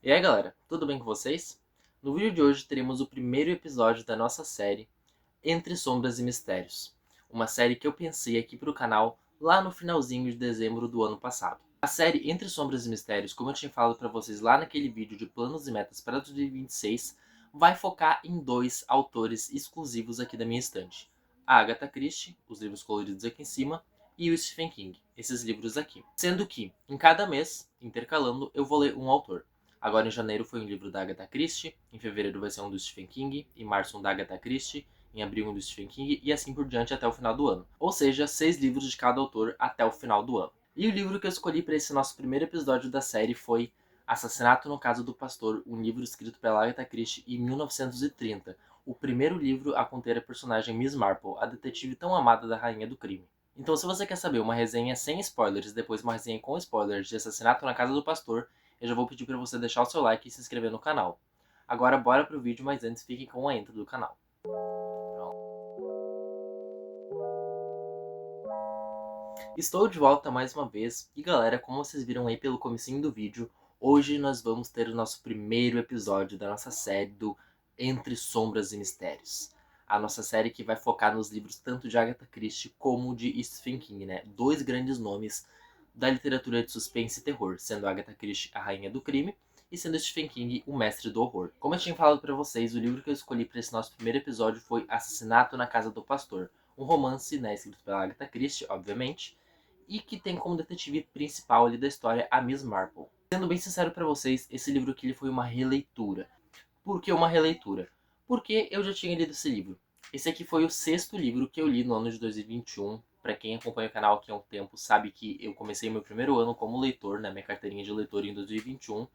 E aí galera, tudo bem com vocês? No vídeo de hoje teremos o primeiro episódio da nossa série Entre Sombras e Mistérios, uma série que eu pensei aqui para o canal lá no finalzinho de dezembro do ano passado. A série Entre Sombras e Mistérios, como eu tinha falado para vocês lá naquele vídeo de planos e metas para 2026, vai focar em dois autores exclusivos aqui da minha estante. A Agatha Christie, os livros coloridos aqui em cima, e o Stephen King, esses livros aqui. Sendo que, em cada mês, intercalando, eu vou ler um autor. Agora em janeiro foi um livro da Agatha Christie, em fevereiro vai ser um do Stephen King, em março um da Agatha Christie, em abril um do Stephen King e assim por diante até o final do ano. Ou seja, 6 livros de cada autor até o final do ano. E o livro que eu escolhi para esse nosso primeiro episódio da série foi Assassinato no Caso do Pastor, um livro escrito pela Agatha Christie em 1930, o primeiro livro a conter a personagem Miss Marple, a detetive tão amada da rainha do crime. Então, se você quer saber uma resenha sem spoilers e depois uma resenha com spoilers de Assassinato na Casa do Pastor, eu já vou pedir para você deixar o seu like e se inscrever no canal. Agora bora pro vídeo, mas antes fiquem com a intro do canal. Estou de volta mais uma vez, e galera, como vocês viram aí pelo comecinho do vídeo, hoje nós vamos ter o nosso primeiro episódio da nossa série do Entre Sombras e Mistérios. A nossa série que vai focar nos livros tanto de Agatha Christie como de Stephen King, né? Dois grandes nomes da literatura de suspense e terror, sendo Agatha Christie a rainha do crime e sendo Stephen King o mestre do horror. Como eu tinha falado para vocês, o livro que eu escolhi para esse nosso primeiro episódio foi Assassinato na Casa do Pastor, um romance, né, escrito pela Agatha Christie, obviamente, e que tem como detetive principal ali da história a Miss Marple. Sendo bem sincero para vocês, esse livro aqui ele foi uma releitura. Por que uma releitura? Porque eu já tinha lido esse livro. Esse aqui foi o sexto livro que eu li no ano de 2021. Para quem acompanha o canal aqui há um tempo, sabe que eu comecei meu primeiro ano como leitor, né, minha carteirinha de leitor em 2021.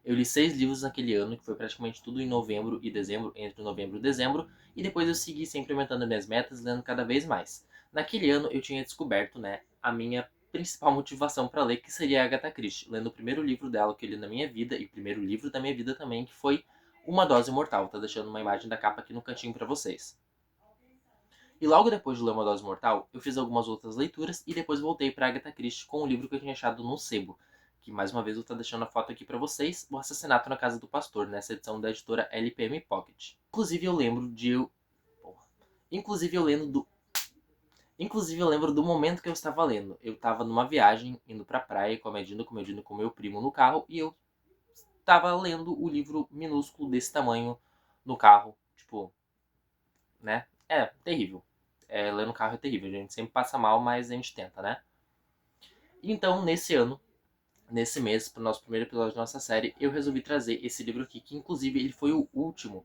Eu li 6 livros naquele ano, que foi praticamente tudo em novembro e dezembro, entre novembro e dezembro, e depois eu segui sempre aumentando minhas metas, lendo cada vez mais. Naquele ano eu tinha descoberto, né, a minha principal motivação para ler, que seria a Agatha Christie, lendo o primeiro livro dela que eu li na minha vida, e o primeiro livro da minha vida também, que foi Uma Dose Mortal. Tá deixando uma imagem da capa aqui no cantinho para vocês. E logo depois de ler Uma Dose Mortal, eu fiz algumas outras leituras e depois voltei para Agatha Christie com o livro que eu tinha achado no sebo, que mais uma vez eu tô deixando a foto aqui para vocês, O Assassinato na Casa do Pastor, nessa edição da editora LPM Pocket. Inclusive eu lembro de eu... Inclusive eu lendo do... Inclusive eu lembro do momento que eu estava lendo. Eu estava numa viagem, indo pra praia, comedindo com meu primo no carro, e eu estava lendo o livro minúsculo desse tamanho no carro. Tipo, né? É terrível. Ler no carro é terrível. A gente sempre passa mal, mas a gente tenta, né? Então, nesse ano, nesse mês, para o nosso primeiro episódio da nossa série, eu resolvi trazer esse livro aqui, que inclusive ele foi o último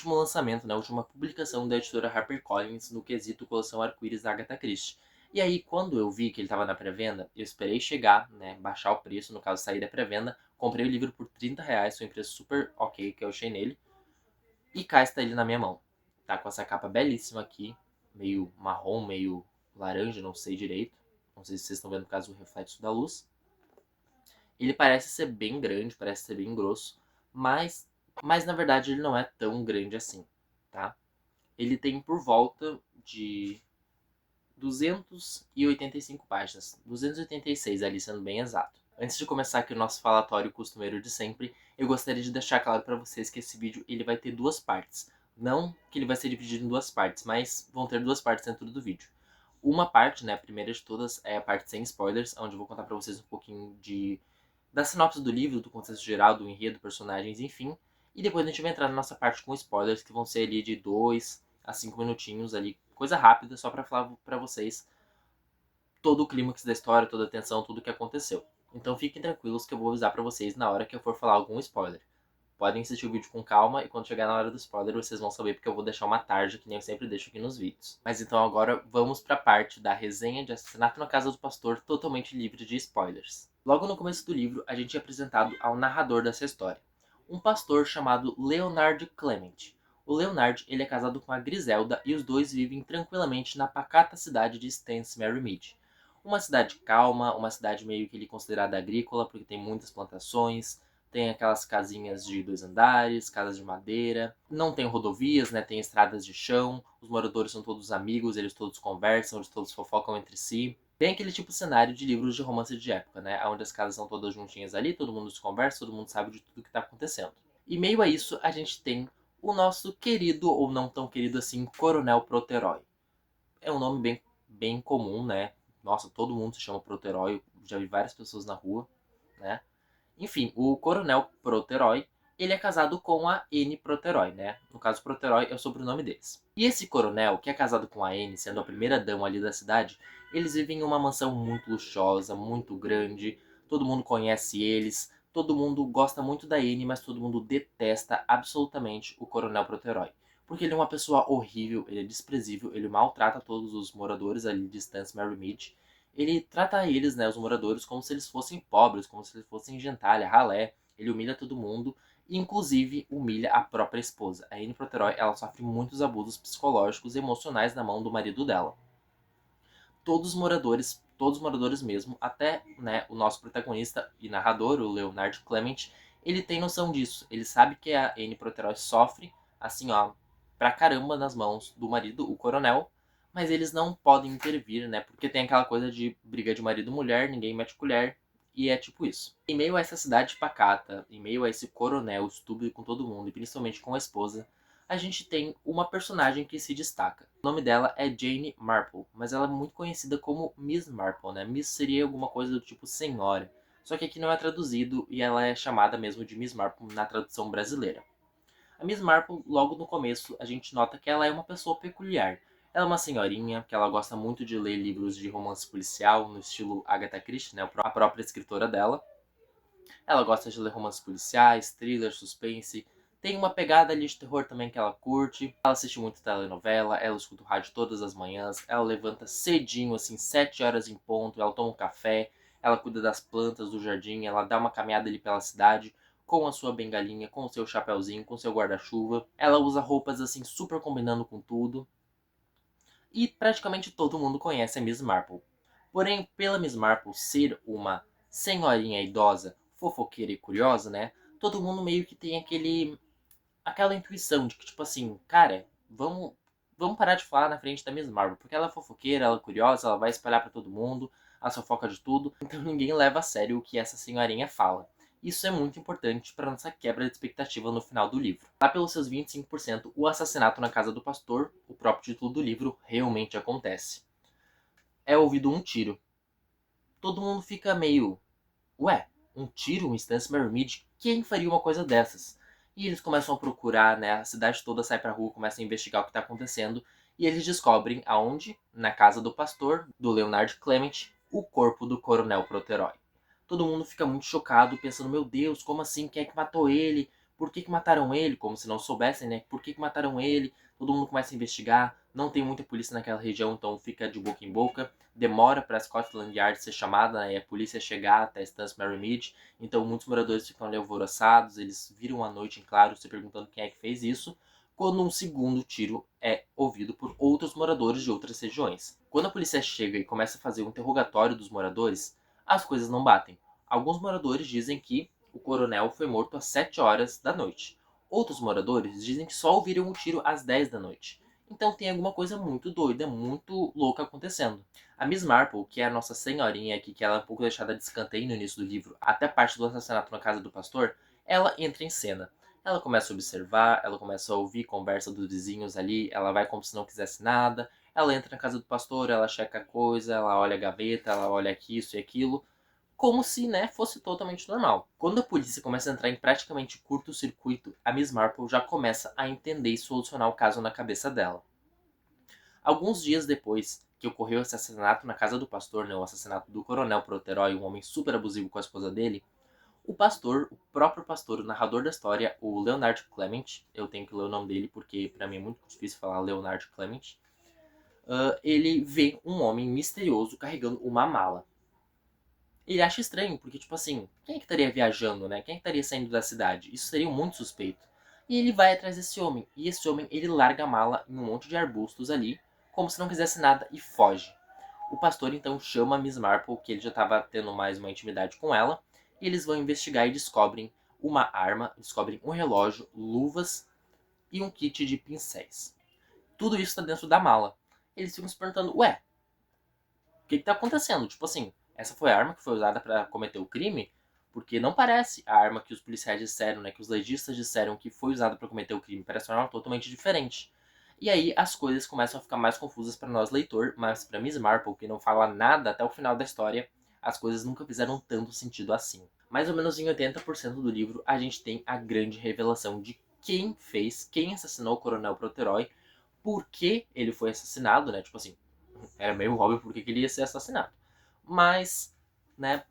lançamento, né? A última publicação da editora HarperCollins no quesito coleção Arco-Íris da Agatha Christie. E aí, quando eu vi que ele estava na pré-venda, eu esperei chegar, né? Baixar o preço, no caso, sair da pré-venda. Comprei o livro por R$ 30, foi um preço super ok que eu achei nele. E cá está ele na minha mão. Tá com essa capa belíssima aqui, meio marrom, meio laranja, não sei direito. Não sei se vocês estão vendo por causa do reflexo da luz. Ele parece ser bem grande, parece ser bem grosso, mas na verdade ele não é tão grande assim, tá? Ele tem por volta de 285 páginas, 286 ali sendo bem exato. Antes de começar aqui o nosso falatório costumeiro de sempre, eu gostaria de deixar claro para vocês que esse vídeo ele vai ter duas partes. Não que ele vai ser dividido em duas partes, mas vão ter duas partes dentro do vídeo. Uma parte, né, a primeira de todas, é a parte sem spoilers, onde eu vou contar para vocês um pouquinho da sinopse do livro, do contexto geral, do enredo, personagens, enfim. E depois a gente vai entrar na nossa parte com spoilers, que vão ser ali de 2 a 5 minutinhos ali, coisa rápida, só para falar para vocês todo o clímax da história, toda a tensão, tudo o que aconteceu. Então fiquem tranquilos que eu vou avisar para vocês na hora que eu for falar algum spoiler. Podem assistir o vídeo com calma e quando chegar na hora do spoiler vocês vão saber porque eu vou deixar uma tarja que nem eu sempre deixo aqui nos vídeos. Mas então agora vamos para a parte da resenha de Assassinato na Casa do Pastor totalmente livre de spoilers. Logo no começo do livro a gente é apresentado ao narrador dessa história, um pastor chamado Leonard Clement. O Leonard ele é casado com a Griselda e os dois vivem tranquilamente na pacata cidade de Stansmary Mead. Uma cidade calma, uma cidade meio que considerada agrícola porque tem muitas plantações, tem aquelas casinhas de 2 andares, casas de madeira. Não tem rodovias, né? Tem estradas de chão. Os moradores são todos amigos, eles todos conversam, eles todos fofocam entre si. Bem aquele tipo de cenário de livros de romance de época, né? Onde as casas são todas juntinhas ali, todo mundo se conversa, todo mundo sabe de tudo que tá acontecendo. E meio a isso, a gente tem o nosso querido, ou não tão querido assim, Coronel Proterói. É um nome bem comum, né? Nossa, todo mundo se chama Proterói, já vi várias pessoas na rua, né? Enfim, o Coronel Proterói, ele é casado com a N Proterói, né? No caso, Proterói é o sobrenome deles. E esse coronel, que é casado com a N, sendo a primeira dama ali da cidade, eles vivem em uma mansão muito luxuosa, muito grande, todo mundo conhece eles, todo mundo gosta muito da N, mas todo mundo detesta absolutamente o Coronel Proterói. Porque ele é uma pessoa horrível, ele é desprezível, ele maltrata todos os moradores ali de Stansbury Mead. Ele trata eles, né, os moradores, como se eles fossem pobres, como se eles fossem gentalha, ralé. Ele humilha todo mundo, e inclusive humilha a própria esposa. A Anne Proteroy, ela sofre muitos abusos psicológicos e emocionais na mão do marido dela. Todos os moradores mesmo, até, né, o nosso protagonista e narrador, o Leonard Clement, ele tem noção disso. Ele sabe que a Anne Proteroy sofre, assim, ó, pra caramba nas mãos do marido, o coronel, mas eles não podem intervir, né? Porque tem aquela coisa de briga de marido e mulher, ninguém mete colher, e é tipo isso. Em meio a essa cidade pacata, em meio a esse coronel estúpido com todo mundo, e principalmente com a esposa, a gente tem uma personagem que se destaca. O nome dela é Jane Marple, mas ela é muito conhecida como Miss Marple, né? Miss seria alguma coisa do tipo senhora. Só que aqui não é traduzido e ela é chamada mesmo de Miss Marple na tradução brasileira. A Miss Marple, logo no começo, a gente nota que ela é uma pessoa peculiar. Ela é uma senhorinha, que ela gosta muito de ler livros de romance policial, no estilo Agatha Christie, né, a própria escritora dela. Ela gosta de ler romances policiais, thriller, suspense. Tem uma pegada ali de terror também que ela curte. Ela assiste muito telenovela, ela escuta o rádio todas as manhãs. Ela levanta cedinho, assim, 7 horas em ponto. Ela toma um café, ela cuida das plantas do jardim, ela dá uma caminhada ali pela cidade com a sua bengalinha, com o seu chapéuzinho, com o seu guarda-chuva. Ela usa roupas assim super combinando com tudo. E praticamente todo mundo conhece a Miss Marple. Porém, pela Miss Marple ser uma senhorinha idosa, fofoqueira e curiosa, né? Todo mundo meio que tem aquela intuição de que, tipo assim, cara, vamos parar de falar na frente da Miss Marple, porque ela é fofoqueira, ela é curiosa, ela vai espalhar pra todo mundo, a fofoca de tudo, então ninguém leva a sério o que essa senhorinha fala. Isso é muito importante para nossa quebra de expectativa no final do livro. Lá pelos seus 25%, o assassinato na casa do pastor, o próprio título do livro, realmente acontece. É ouvido um tiro. Todo mundo fica meio, ué, um tiro em Stansbury Mead? Quem faria uma coisa dessas? E eles começam a procurar, né? A cidade toda sai pra rua, começa a investigar o que tá acontecendo. E eles descobrem aonde, na casa do pastor, do Leonard Clement, o corpo do Coronel Proteroy. Todo mundo fica muito chocado, pensando, meu Deus, como assim? Quem é que matou ele? Por que mataram ele? Como se não soubessem, né? Por que mataram ele? Todo mundo começa a investigar. Não tem muita polícia naquela região, então fica de boca em boca. Demora para Scotland Yard ser chamada, né, e a polícia chegar até Stansbury Mead. Então muitos moradores ficam ali alvoroçados. Eles viram a noite em claro, se perguntando quem é que fez isso. Quando um segundo tiro é ouvido por outros moradores de outras regiões. Quando a polícia chega e começa a fazer um interrogatório dos moradores, as coisas não batem. Alguns moradores dizem que o coronel foi morto às 7 horas da noite. Outros moradores dizem que só ouviram o tiro às 10 da noite. Então tem alguma coisa muito doida, muito louca acontecendo. A Miss Marple, que é a nossa senhorinha aqui, que ela é um pouco deixada de escanteio no início do livro, até a parte do assassinato na casa do pastor, ela entra em cena. Ela começa a observar, ela começa a ouvir conversa dos vizinhos ali, ela vai como se não quisesse nada, ela entra na casa do pastor, ela checa a coisa, ela olha a gaveta, ela olha aqui, isso e aquilo, como se, né, fosse totalmente normal. Quando a polícia começa a entrar em praticamente curto-circuito, a Miss Marple já começa a entender e solucionar o caso na cabeça dela. Alguns dias depois que ocorreu esse assassinato na casa do pastor, né, o assassinato do Coronel Proteroy, um homem super abusivo com a esposa dele, o pastor, o próprio pastor, o narrador da história, o Leonard Clement, eu tenho que ler o nome dele porque para mim é muito difícil falar Leonard Clement, ele vê um homem misterioso carregando uma mala. Ele acha estranho, porque, tipo assim, quem é que estaria viajando, né? Quem é que estaria saindo da cidade? Isso seria muito suspeito. E ele vai atrás desse homem. E esse homem, ele larga a mala em um monte de arbustos ali, como se não quisesse nada, e foge. O pastor, então, chama a Miss Marple, que ele já estava tendo mais uma intimidade com ela, e eles vão investigar e descobrem uma arma, descobrem um relógio, luvas e um kit de pincéis. Tudo isso está dentro da mala. Eles ficam se perguntando, ué, o que tá acontecendo? Tipo assim, essa foi a arma que foi usada para cometer o crime? Porque não parece a arma que os policiais disseram, né, que os legistas disseram que foi usada para cometer o crime. Parece uma arma totalmente diferente. E aí as coisas começam a ficar mais confusas para nós leitor, mas para Miss Marple, que não fala nada até o final da história, as coisas nunca fizeram tanto sentido assim. Mais ou menos em 80% do livro, a gente tem a grande revelação de quem assassinou o Coronel Proteroy, por que ele foi assassinado, né? Tipo assim, era meio óbvio porque ele ia ser assassinado. Mas, né,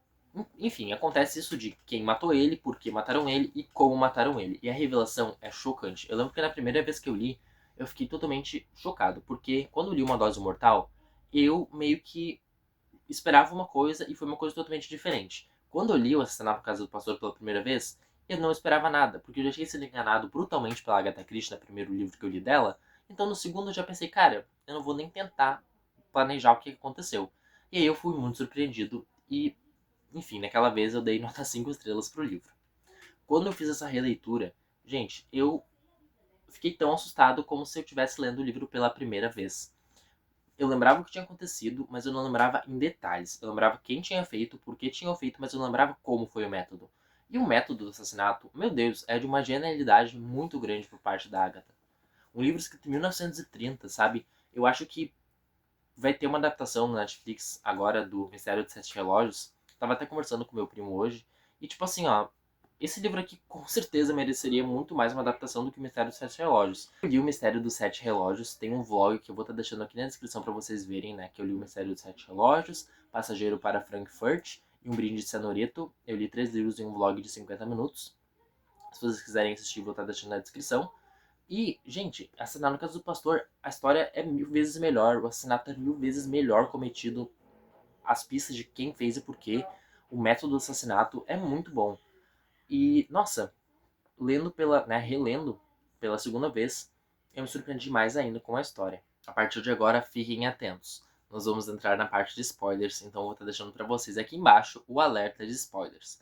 enfim, acontece isso de quem matou ele, por que mataram ele e como mataram ele. E a revelação é chocante. Eu lembro que na primeira vez que eu li, eu fiquei totalmente chocado, porque quando eu li Uma Dose Mortal, eu meio que esperava uma coisa e foi uma coisa totalmente diferente. Quando eu li O Assassinato na Casa do Pastor pela primeira vez, eu não esperava nada, porque eu já tinha sido enganado brutalmente pela Agatha Christie no primeiro livro que eu li dela. Então no segundo eu já pensei, cara, eu não vou nem tentar planejar o que aconteceu. E aí eu fui muito surpreendido e, enfim, naquela vez eu dei nota 5 estrelas pro livro. Quando eu fiz essa releitura, gente, eu fiquei tão assustado como se eu estivesse lendo o livro pela primeira vez. Eu lembrava o que tinha acontecido, mas eu não lembrava em detalhes. Eu lembrava quem tinha feito, por que tinham feito, mas eu não lembrava como foi o método. E o método do assassinato, meu Deus, é de uma genialidade muito grande por parte da Agatha. Um livro escrito em 1930, sabe? Eu acho que vai ter uma adaptação no Netflix agora do Mistério dos Sete Relógios. Tava até conversando com meu primo hoje. E tipo assim, ó, esse livro aqui com certeza mereceria muito mais uma adaptação do que o Mistério dos Sete Relógios. Eu li o Mistério dos Sete Relógios, tem um vlog que eu vou estar deixando aqui na descrição para vocês verem, né? Que eu li o Mistério dos Sete Relógios, Passageiro para Frankfurt e Um Brinde de Senhorito. Eu li 3 livros em um vlog de 50 minutos. Se vocês quiserem assistir, vou estar deixando na descrição. E, gente, Assassinato na Casa do Pastor, a história é 1000 vezes melhor, o assassinato é 1000 vezes melhor cometido, as pistas de quem fez e por quê, o método do assassinato é muito bom. E, nossa, lendo relendo pela segunda vez, eu me surpreendi mais ainda com a história. A partir de agora, fiquem atentos. Nós vamos entrar na parte de spoilers, então eu vou estar deixando para vocês aqui embaixo o alerta de spoilers.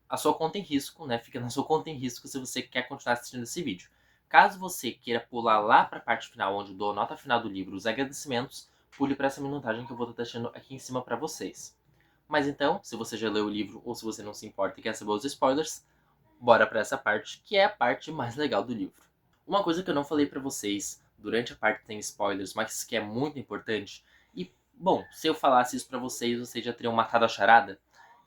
A sua conta em risco, né? Fica na sua conta em risco se você quer continuar assistindo esse vídeo. Caso você queira pular lá para a parte final, onde eu dou a nota final do livro, os agradecimentos, pule para essa minutagem que eu vou estar deixando aqui em cima para vocês. Mas então, se você já leu o livro ou se você não se importa e quer saber os spoilers, bora para essa parte, que é a parte mais legal do livro. Uma coisa que eu não falei para vocês durante a parte que tem spoilers, mas que é muito importante, e, bom, se eu falasse isso para vocês, vocês já teriam matado a charada,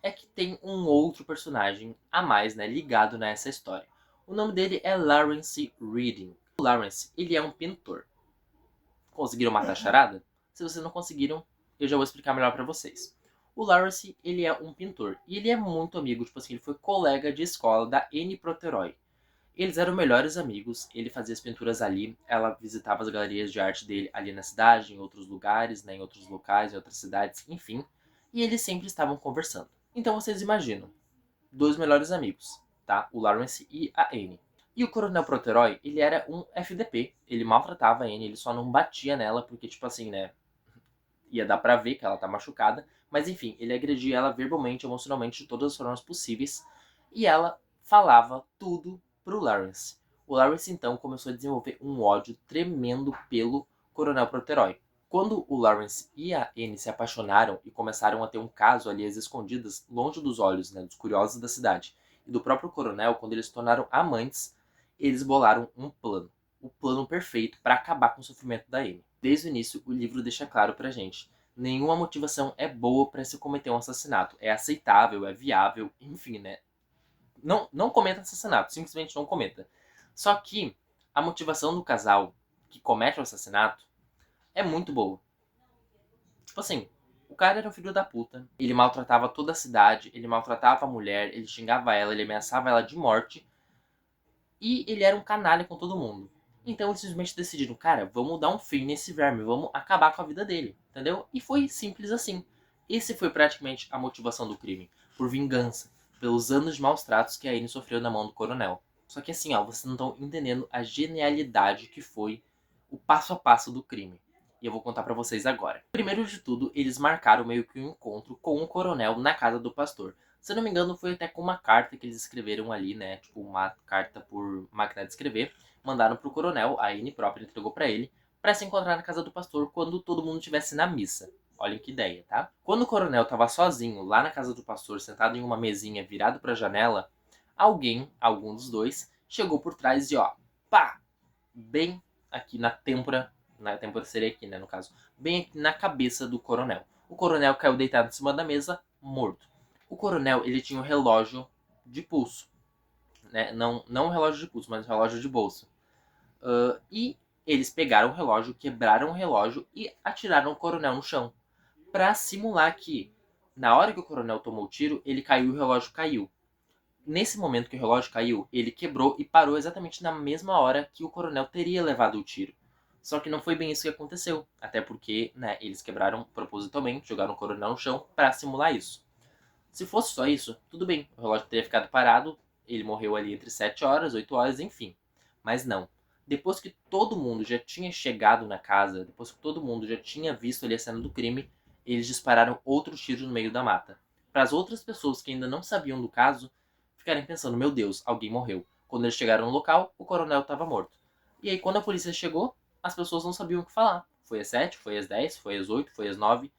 é que tem um outro personagem a mais, né, ligado nessa história. O nome dele é Lawrence Reading. O Lawrence, ele é um pintor. Conseguiram matar a charada? Se vocês não conseguiram, eu já vou explicar melhor para vocês. O Lawrence, ele é um pintor. E ele é muito amigo, tipo assim, ele foi colega de escola da Anne Proteroy. Eles eram melhores amigos, ele fazia as pinturas ali, ela visitava as galerias de arte dele ali na cidade, em outros lugares, né, em outros locais, em outras cidades, enfim. E eles sempre estavam conversando. Então vocês imaginam, dois melhores amigos, tá? O Lawrence e a Anne. E o Coronel Proteroy, ele era um FDP. Ele maltratava a Anne, ele só não batia nela porque, tipo assim, né? Ia dar pra ver que ela tá machucada. Mas enfim, ele agredia ela verbalmente, emocionalmente, de todas as formas possíveis. E ela falava tudo pro Lawrence. O Lawrence então começou a desenvolver um ódio tremendo pelo Coronel Proteroy. Quando o Lawrence e a Anne se apaixonaram e começaram a ter um caso ali às escondidas, longe dos olhos, né, dos curiosos da cidade, e do próprio coronel, quando eles se tornaram amantes, eles bolaram um plano. O plano perfeito para acabar com o sofrimento da Anne. Desde o início, o livro deixa claro pra gente. Nenhuma motivação é boa para se cometer um assassinato. É aceitável, é viável, enfim, né? Não cometa assassinato, simplesmente não cometa. Só que a motivação do casal que comete o assassinato é muito boa. Tipo assim, o cara era um filho da puta. Ele maltratava toda a cidade, ele maltratava a mulher, ele xingava ela, ele ameaçava ela de morte. E ele era um canalha com todo mundo. Então eles simplesmente decidiram, cara, vamos dar um fim nesse verme, vamos acabar com a vida dele, entendeu? E foi simples assim. Esse foi praticamente a motivação do crime, por vingança, pelos anos de maus tratos que a Anne sofreu na mão do coronel. Só que assim, ó, vocês não estão entendendo a genialidade que foi o passo a passo do crime. E eu vou contar pra vocês agora. Primeiro de tudo, eles marcaram meio que um encontro com o coronel na casa do pastor. Se eu não me engano, foi até com uma carta que eles escreveram ali, né? Tipo, uma carta por máquina de escrever. Mandaram pro coronel, a Anne própria entregou pra ele, pra se encontrar na casa do pastor quando todo mundo estivesse na missa. Olhem que ideia, tá? Quando o coronel estava sozinho lá na casa do pastor, sentado em uma mesinha virado para a janela, algum dos dois, chegou por trás e pá, bem aqui na têmpora seria aqui, né, no caso, bem aqui na cabeça do coronel. O coronel caiu deitado em cima da mesa, morto. O coronel, ele tinha um relógio de pulso, né, não um relógio de pulso, mas um relógio de bolso. E eles pegaram o relógio, quebraram o relógio e atiraram o coronel no chão, para simular que, na hora que o coronel tomou o tiro, ele caiu e o relógio caiu. Nesse momento que o relógio caiu, ele quebrou e parou exatamente na mesma hora que o coronel teria levado o tiro. Só que não foi bem isso que aconteceu, até porque, né, eles quebraram propositalmente, jogaram o coronel no chão para simular isso. Se fosse só isso, tudo bem, o relógio teria ficado parado, ele morreu ali entre 7 horas, 8 horas, enfim. Mas não. Depois que todo mundo já tinha chegado na casa, depois que todo mundo já tinha visto ali a cena do crime, eles dispararam outro tiro no meio da mata. Para as outras pessoas que ainda não sabiam do caso, ficarem pensando, meu Deus, alguém morreu. Quando eles chegaram no local, o coronel estava morto. E aí quando a polícia chegou, as pessoas não sabiam o que falar. Foi às 7, foi às 10, foi às 8, foi às 9.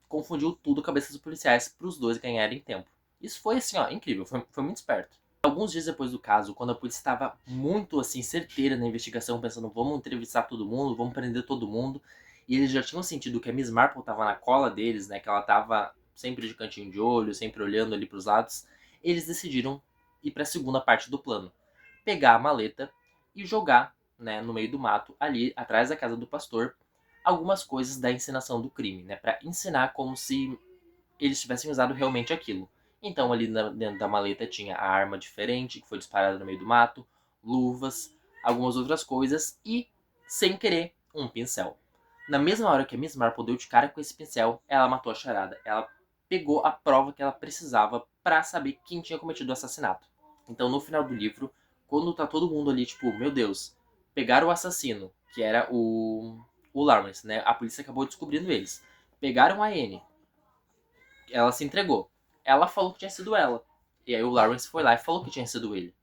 Confundiu tudo a cabeça dos policiais para os dois ganharem tempo. Isso foi assim, incrível, foi muito esperto. Alguns dias depois do caso, quando a polícia estava muito assim certeira na investigação, pensando, vamos entrevistar todo mundo, vamos prender todo mundo, e eles já tinham sentido que a Miss Marple estava na cola deles, né, que ela estava sempre de cantinho de olho, sempre olhando ali para os lados, eles decidiram ir para a segunda parte do plano, pegar a maleta e jogar, né, no meio do mato, ali atrás da casa do pastor, algumas coisas da encenação do crime, né, para ensinar como se eles tivessem usado realmente aquilo. Então ali dentro da maleta tinha a arma diferente, que foi disparada no meio do mato, luvas, algumas outras coisas e, sem querer, um pincel. Na mesma hora que a Miss Marple deu de cara com esse pincel, ela matou a charada. Ela pegou a prova que ela precisava para saber quem tinha cometido o assassinato. Então no final do livro, quando tá todo mundo ali, tipo, meu Deus, pegaram o assassino, que era o Lawrence, né? A polícia acabou descobrindo eles. Pegaram a Anne, ela se entregou. Ela falou que tinha sido ela. E aí o Lawrence foi lá e falou que tinha sido ele.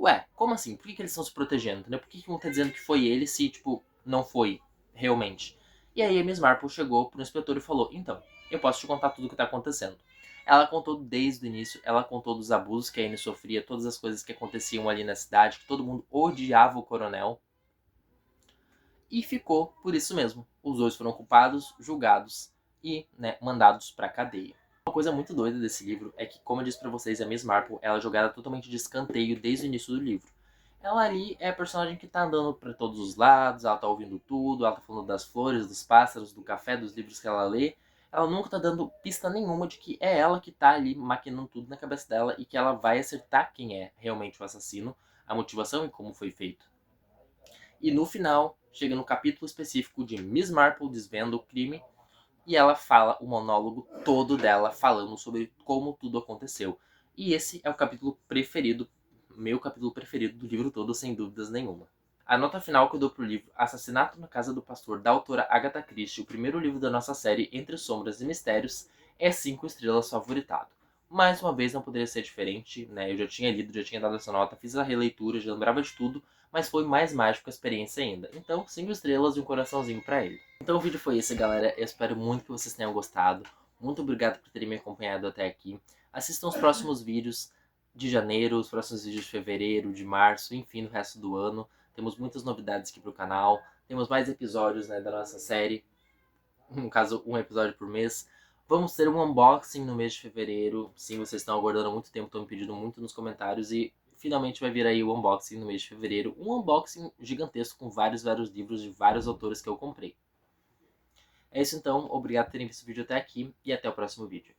Ué, como assim? Por que eles estão se protegendo? Entendeu? Por que um tá dizendo que foi ele se, tipo, não foi realmente? E aí a Miss Marple chegou pro inspetor e falou, então, eu posso te contar tudo o que tá acontecendo. Ela contou desde o início, ela contou dos abusos que a Anne sofria, todas as coisas que aconteciam ali na cidade, que todo mundo odiava o coronel. E ficou por isso mesmo. Os dois foram culpados, julgados e, né, mandados pra cadeia. Uma coisa muito doida desse livro é que, como eu disse pra vocês, a Miss Marple, ela é jogada totalmente de escanteio desde o início do livro. Ela ali é a personagem que tá andando pra todos os lados, ela tá ouvindo tudo, ela tá falando das flores, dos pássaros, do café, dos livros que ela lê. Ela nunca tá dando pista nenhuma de que é ela que tá ali maquinando tudo na cabeça dela e que ela vai acertar quem é realmente o assassino, a motivação e como foi feito. E no final, chega no capítulo específico de Miss Marple desvenda o crime e ela fala o monólogo todo dela falando sobre como tudo aconteceu. E esse é o capítulo preferido, meu capítulo preferido do livro todo, sem dúvidas nenhuma. A nota final que eu dou pro livro Assassinato na Casa do Pastor, da autora Agatha Christie, o primeiro livro da nossa série Entre Sombras e Mistérios, é 5 estrelas favoritado. Mais uma vez não poderia ser diferente, né? Eu já tinha lido, já tinha dado essa nota, fiz a releitura, já lembrava de tudo, mas foi mais mágico a experiência ainda. Então, 5 estrelas e um coraçãozinho pra ele. Então o vídeo foi esse, galera. Eu espero muito que vocês tenham gostado. Muito obrigado por terem me acompanhado até aqui. Assistam os próximos vídeos de janeiro, os próximos vídeos de fevereiro, de março, enfim, no resto do ano. Temos muitas novidades aqui pro canal. Temos mais episódios, né, da nossa série. No caso, um episódio por mês. Vamos ter um unboxing no mês de fevereiro. Sim, vocês estão aguardando há muito tempo, estão me pedindo muito nos comentários. E finalmente vai vir aí o unboxing no mês de fevereiro. Um unboxing gigantesco com vários livros de vários autores que eu comprei. É isso então, obrigado por terem visto o vídeo até aqui e até o próximo vídeo.